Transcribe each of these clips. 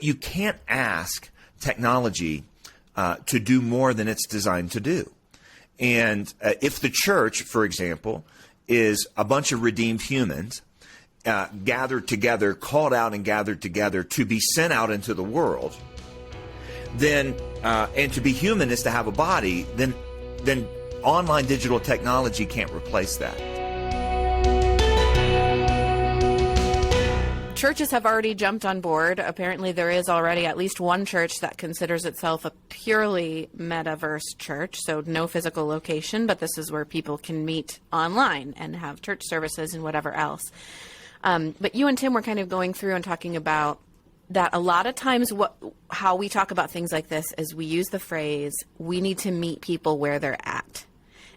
You can't ask technology to do more than it's designed to do. And if the church, for example, is a bunch of redeemed humans gathered together, called out and gathered together to be sent out into the world, then and to be human is to have a body, then online digital technology can't replace that. Churches have already jumped on board. Apparently there is already at least one church that considers itself a purely metaverse church, so no physical location, but this is where people can meet online and have church services and whatever else. But you and Tim were kind of going through and talking about that a lot of times how we talk about things like this is we use the phrase, we need to meet people where they're at.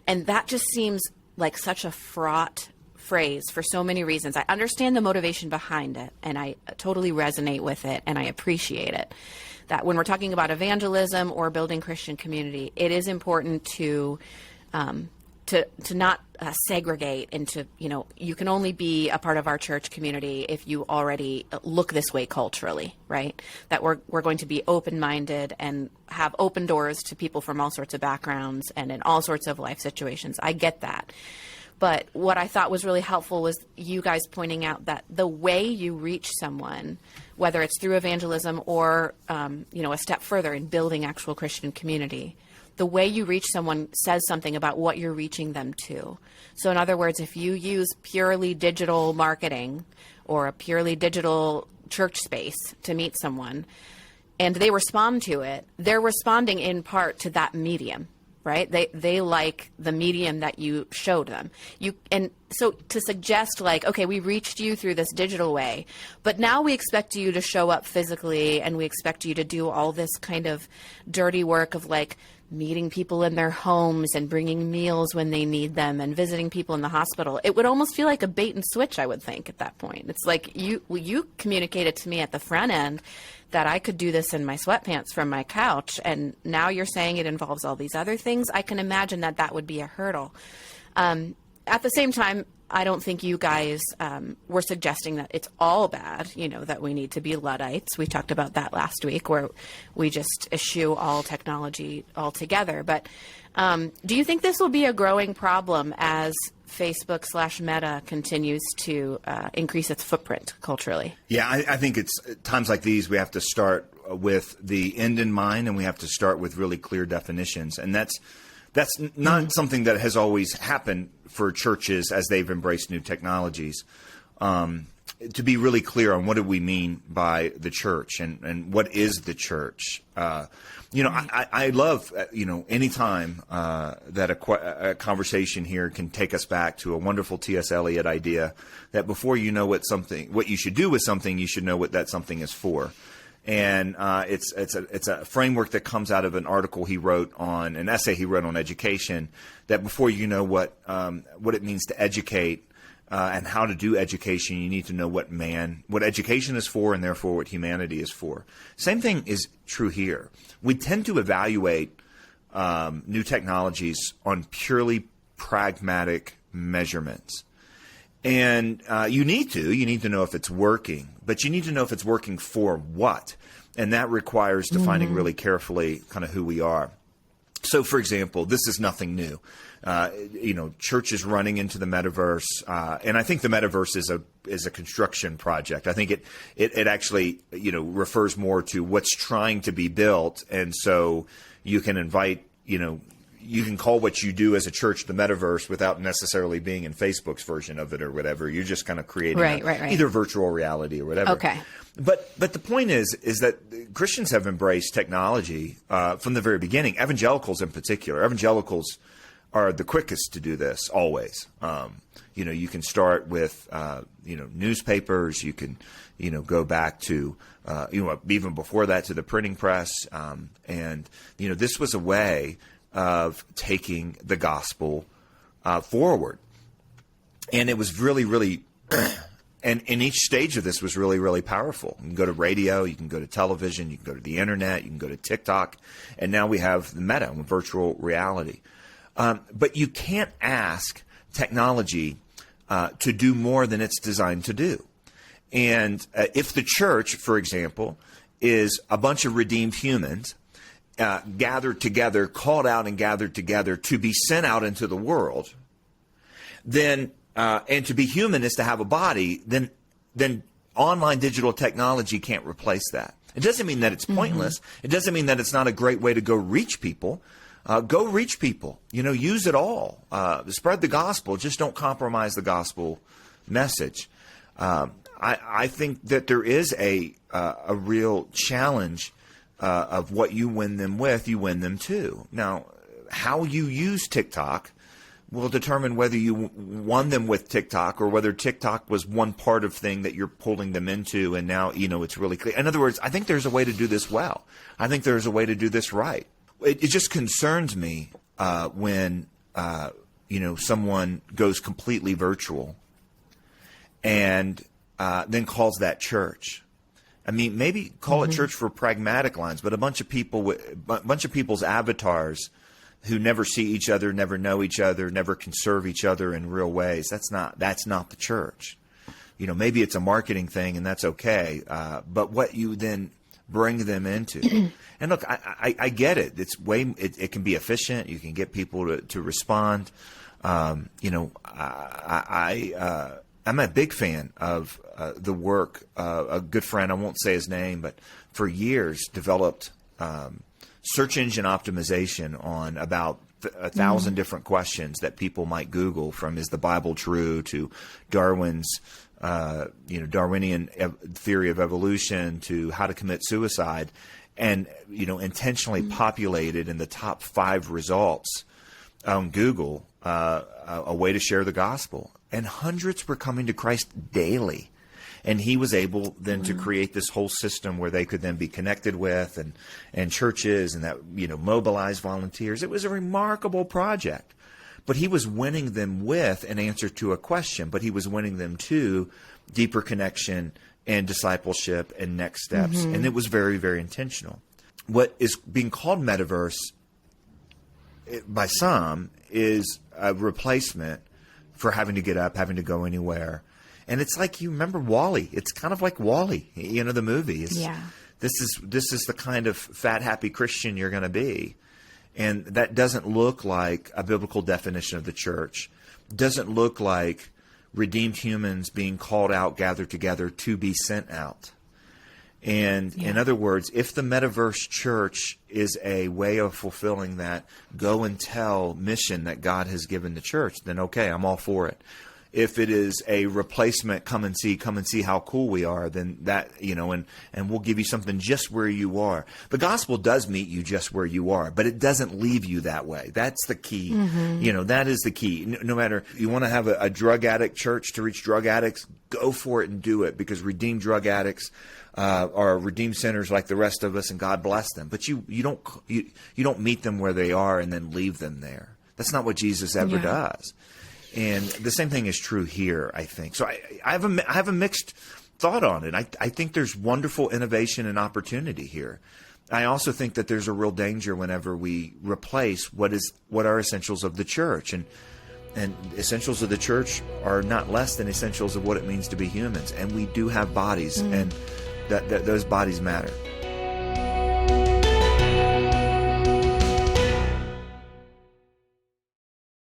And that just seems like such a fraught phrase for so many reasons. I understand the motivation behind it, and I totally resonate with it, and I appreciate it. That when we're talking about evangelism or building Christian community, it is important to not segregate into, you can only be a part of our church community if you already look this way culturally, right? That we're going to be open-minded and have open doors to people from all sorts of backgrounds and in all sorts of life situations. I get that. But what I thought was really helpful was you guys pointing out that the way you reach someone, whether it's through evangelism or, a step further in building actual Christian community, the way you reach someone says something about what you're reaching them to. So in other words, if you use purely digital marketing or a purely digital church space to meet someone and they respond to it, they're responding in part to that medium. Right? They like the medium that you showed them. And so to suggest like, okay, we reached you through this digital way, but now we expect you to show up physically and we expect you to do all this kind of dirty work of like meeting people in their homes and bringing meals when they need them and visiting people in the hospital. It would almost feel like a bait and switch, I would think, at that point. It's like you communicated to me at the front end that I could do this in my sweatpants from my couch, and now you're saying it involves all these other things. I can imagine that would be a hurdle. At the same time, I don't think you guys were suggesting that it's all bad, that we need to be Luddites. We talked about that last week where we just eschew all technology altogether. But do you think this will be a growing problem as Facebook/Meta continues to increase its footprint culturally? Yeah, I think it's times like these we have to start with the end in mind, and we have to start with really clear definitions. And that's not something that has always happened for churches as they've embraced new technologies. To be really clear on what do we mean by the church and what is the church. I love, anytime that a conversation here can take us back to a wonderful T.S. Eliot idea that before you know what you should do with something, you should know what that something is for. And it's a framework that comes out of an article he wrote on, an essay he wrote on education, that before you know what it means to educate and how to do education, you need to know what education is for, and therefore what humanity is for. Same thing is true here. We tend to evaluate new technologies on purely pragmatic measurements. And you need to know if it's working, but you need to know if it's working for what. And that requires defining really carefully kind of who we are. So, for example, this is nothing new. Churches running into the metaverse, and I think the metaverse is a construction project. I think it actually refers more to what's trying to be built, and so you can invite you can call what you do as a church the metaverse without necessarily being in Facebook's version of it or whatever. You're just kind of creating either virtual reality or whatever. Okay. But the point is that Christians have embraced technology from the very beginning. Evangelicals in particular. Evangelicals are the quickest to do this always. You can start with newspapers. You can go back to even before that to the printing press. And this was a way of taking the gospel forward. And it was really, really, and each stage of this was really, really powerful. You can go to radio, you can go to television, you can go to the internet, you can go to TikTok, and now we have the meta, virtual reality. But you can't ask technology to do more than it's designed to do. And if the church, for example, is a bunch of redeemed humans gathered together, called out and gathered together to be sent out into the world, then and to be human is to have a body, then online digital technology can't replace that. It doesn't mean that it's pointless. It doesn't mean that it's not a great way to go reach people. Go reach people. Use it all. Spread the gospel. Just don't compromise the gospel message. I think that there is a real challenge of what you win them with, you win them to. Now, how you use TikTok will determine whether you won them with TikTok or whether TikTok was one part of thing that you're pulling them into, and now it's really clear. In other words, I think there's a way to do this well. I think there's a way to do this right. It just concerns me when someone goes completely virtual and then calls that church. I mean, maybe call it church for pragmatic lines, but a bunch of people's avatars who never see each other, never know each other, never can serve each other in real ways. That's not the church. Maybe it's a marketing thing, and that's okay. But what you then bring them into, and look, I get it. It can be efficient. You can get people to respond. I'm a big fan of the work. A good friend, I won't say his name, but for years developed search engine optimization on about 1,000 different questions that people might Google, from is the Bible true to Darwin's Darwinian theory of evolution to how to commit suicide, and intentionally populated in the top 5 results on Google a way to share the gospel. And hundreds were coming to Christ daily. And he was able then to create this whole system where they could then be connected with and churches and that, mobilize volunteers. It was a remarkable project. But he was winning them with an answer to a question, but he was winning them to deeper connection and discipleship and next steps. And it was very, very intentional. What is being called Metaverse by some is a replacement for having to get up, having to go anywhere. And it's like, you remember WALL-E. It's kind of like WALL-E, the movie. This is the kind of fat, happy Christian you're going to be. And that doesn't look like a biblical definition of the church. Doesn't look like redeemed humans being called out, gathered together to be sent out. And in other words, if the Metaverse church is a way of fulfilling that go and tell mission that God has given the church, then okay, I'm all for it. If it is a replacement, come and see how cool we are, then that, and we'll give you something just where you are. The gospel does meet you just where you are, but it doesn't leave you that way. That's the key. That is the key. No matter, you want to have a drug addict church to reach drug addicts, go for it and do it, because redeemed drug addicts are redeemed sinners like the rest of us, and God bless them. But you don't meet them where they are and then leave them there. That's not what Jesus ever does. And the same thing is true here, I think. So I have a mixed thought on it. I think there's wonderful innovation and opportunity here. I also think that there's a real danger whenever we replace what are essentials of the church. And essentials of the church are not less than essentials of what it means to be humans. And we do have bodies, and that those bodies matter.